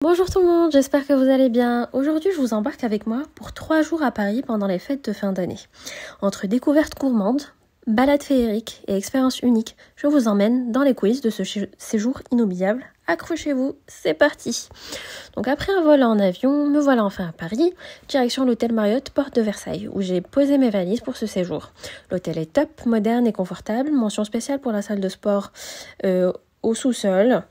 Bonjour tout le monde, j'espère que vous allez bien. Aujourd'hui, je vous embarque avec moi pour 3 jours à Paris pendant les fêtes de fin d'année. Entre découvertes gourmandes, balades féeriques et expériences uniques, je vous emmène dans les coulisses de ce séjour inoubliable. Accrochez-vous, c'est parti. Donc après un vol en avion, me voilà enfin à Paris, direction l'hôtel Marriott Porte de Versailles, où j'ai posé mes valises pour ce séjour. L'hôtel est top, moderne et confortable, mention spéciale pour la salle de sport au sous-sol.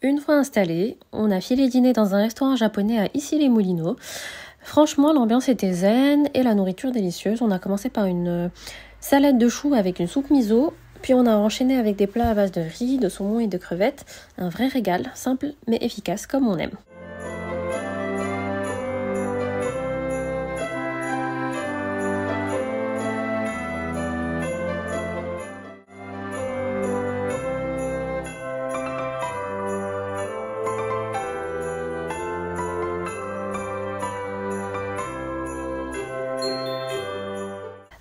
Une fois installé, on a filé dîner dans un restaurant japonais à Issy-les-Moulineaux. Franchement, l'ambiance était zen et la nourriture délicieuse. On a commencé par une salade de choux avec une soupe miso, puis on a enchaîné avec des plats à base de riz, de saumon et de crevettes. Un vrai régal, simple mais efficace comme on aime.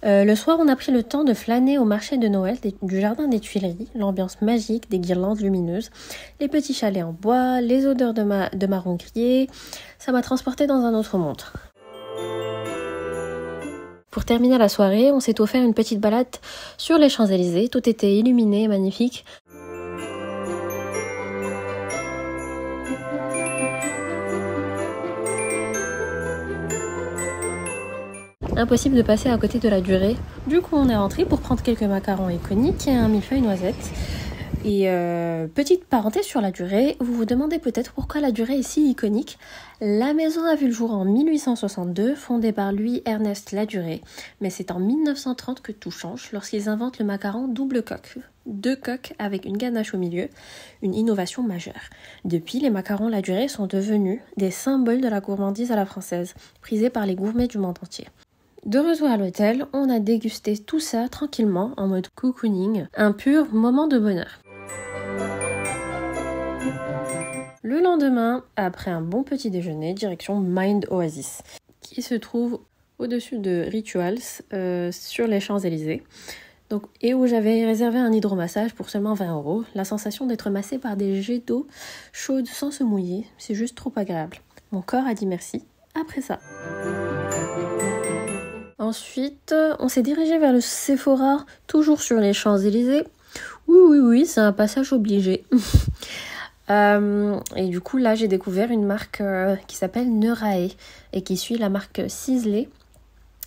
Le soir, on a pris le temps de flâner au marché de Noël du jardin des Tuileries, l'ambiance magique des guirlandes lumineuses, les petits chalets en bois, les odeurs de marron grillé, ça m'a transporté dans un autre monde. Pour terminer la soirée, on s'est offert une petite balade sur les Champs-Élysées, tout était illuminé et magnifique. Impossible de passer à côté de la durée. Du coup, on est rentré pour prendre quelques macarons iconiques et un millefeuille noisette. Et petite parenthèse sur la durée, vous vous demandez peut-être pourquoi la durée est si iconique. La maison a vu le jour en 1862, fondée par Louis-Ernest Ladurée, mais c'est en 1930 que tout change lorsqu'ils inventent le macaron double coque. 2 coques avec une ganache au milieu, une innovation majeure. Depuis, les macarons Ladurée sont devenus des symboles de la gourmandise à la française, prisés par les gourmets du monde entier. De retour à l'hôtel, on a dégusté tout ça tranquillement en mode cocooning, un pur moment de bonheur. Le lendemain, après un bon petit déjeuner, direction Mind Oasis, qui se trouve au-dessus de Rituals sur les Champs-Élysées. Et où j'avais réservé un hydromassage pour seulement 20 €. La sensation d'être massé par des jets d'eau chaude sans se mouiller, c'est juste trop agréable. Mon corps a dit merci après ça. Ensuite, on s'est dirigé vers le Sephora, toujours sur les Champs-Élysées. Oui, c'est un passage obligé. Et du coup, là, j'ai découvert une marque qui s'appelle Neurae et qui suit la marque Sisley.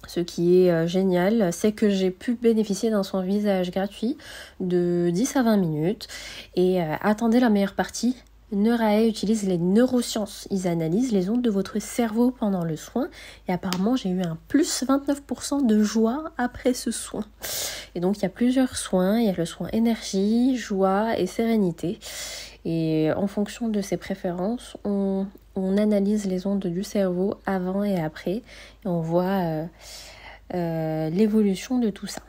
Ce qui est génial, c'est que j'ai pu bénéficier d'un soin visage gratuit de 10 à 20 minutes. Et attendez la meilleure partie, Neurae utilise les neurosciences. Ils analysent les ondes de votre cerveau pendant le soin. Et apparemment, j'ai eu un plus 29% de joie après ce soin. Et donc, il y a plusieurs soins. Il y a le soin énergie, joie et sérénité. Et en fonction de ses préférences, on analyse les ondes du cerveau avant et après. Et on voit l'évolution de tout ça.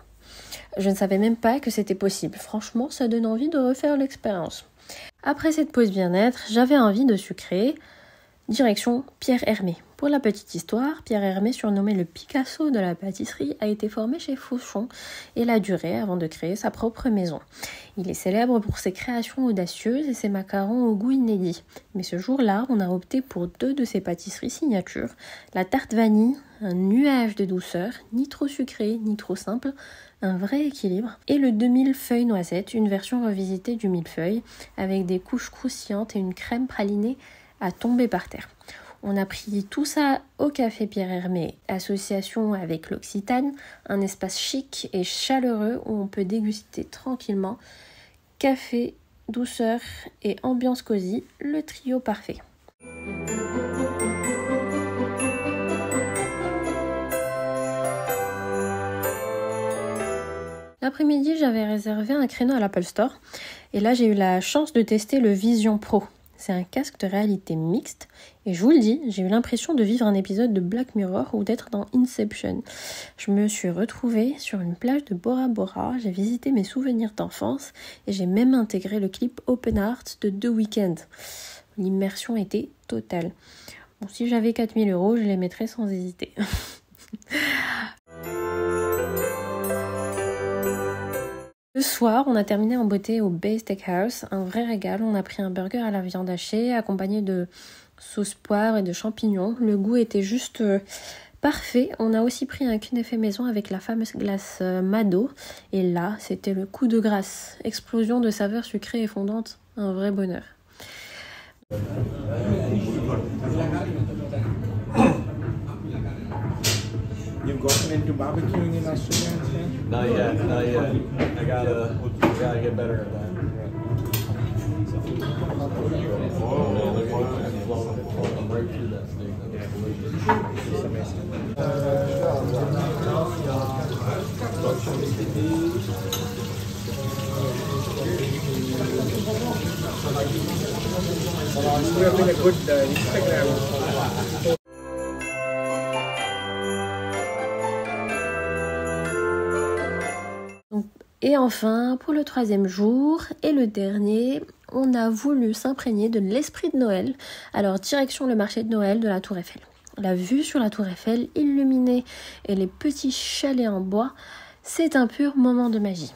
Je ne savais même pas que c'était possible. Franchement, ça donne envie de refaire l'expérience. Après cette pause bien-être, j'avais envie de sucrer. Direction Pierre Hermé Pour la petite histoire, Pierre Hermé, surnommé le Picasso de la pâtisserie, a été formé chez Fauchon et l'a duré avant de créer sa propre maison. Il est célèbre pour ses créations audacieuses et ses macarons au goût inédit. Mais ce jour-là, on a opté pour 2 de ses pâtisseries signatures, la tarte vanille, un nuage de douceur, ni trop sucré, ni trop simple, un vrai équilibre, et le demi-millefeuille noisette, une version revisitée du millefeuille, avec des couches croustillantes et une crème pralinée à tomber par terre. On a pris tout ça au Café Pierre Hermé, association avec l'Occitane, un espace chic et chaleureux où on peut déguster tranquillement. Café, douceur et ambiance cosy, le trio parfait. L'après-midi, j'avais réservé un créneau à l'Apple Store et là, j'ai eu la chance de tester le Vision Pro. C'est un casque de réalité mixte et je vous le dis, j'ai eu l'impression de vivre un épisode de Black Mirror ou d'être dans Inception. Je me suis retrouvée sur une plage de Bora Bora, j'ai visité mes souvenirs d'enfance et j'ai même intégré le clip Open Heart de The Weeknd. L'immersion était totale. Bon, si j'avais 4 000 €, je les mettrais sans hésiter. Le soir, on a terminé en beauté au Bay Steakhouse, un vrai régal. On a pris un burger à la viande hachée accompagné de sauce poivre et de champignons. Le goût était juste parfait. On a aussi pris un cunefé maison avec la fameuse glace Mado. Et là, c'était le coup de grâce. Explosion de saveurs sucrées et fondantes. Un vrai bonheur. You've gotten into barbecuing in Australia? Not yet. I gotta get better at that. Oh, look at it floating right through that steak. That's delicious. It's amazing. We have been a good Instagram. Et enfin, pour le 3e jour et le dernier, on a voulu s'imprégner de l'esprit de Noël. Alors, direction le marché de Noël de la Tour Eiffel. La vue sur la Tour Eiffel illuminée et les petits chalets en bois, c'est un pur moment de magie.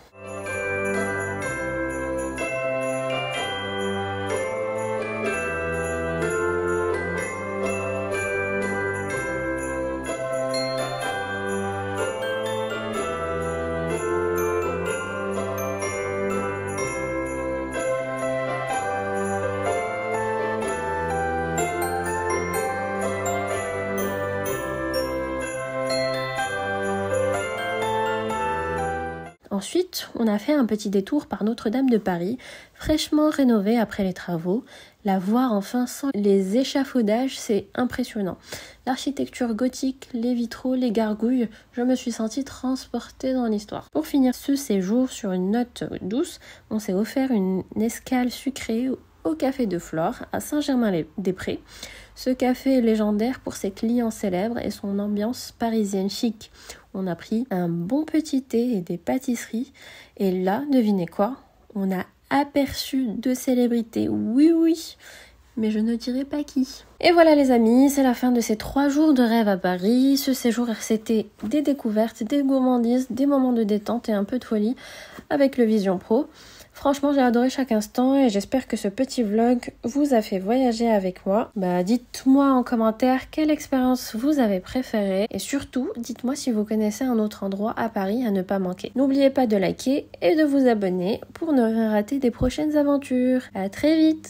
Ensuite, on a fait un petit détour par Notre-Dame de Paris, fraîchement rénovée après les travaux. La voir enfin sans les échafaudages, c'est impressionnant. L'architecture gothique, les vitraux, les gargouilles, je me suis sentie transportée dans l'histoire. Pour finir ce séjour sur une note douce, on s'est offert une escale sucrée au Café de Flore à Saint-Germain-des-Prés. Ce café est légendaire pour ses clients célèbres et son ambiance parisienne chic. On a pris un bon petit thé et des pâtisseries. Et là, devinez quoi? On a aperçu 2 célébrités. Oui, mais je ne dirai pas qui. Et voilà les amis, c'est la fin de ces 3 jours de rêve à Paris. Ce séjour RCT, des découvertes, des gourmandises, des moments de détente et un peu de folie avec le Vision Pro. Franchement, j'ai adoré chaque instant et j'espère que ce petit vlog vous a fait voyager avec moi. Dites-moi en commentaire quelle expérience vous avez préférée et surtout, dites-moi si vous connaissez un autre endroit à Paris à ne pas manquer. N'oubliez pas de liker et de vous abonner pour ne rien rater des prochaines aventures. À très vite!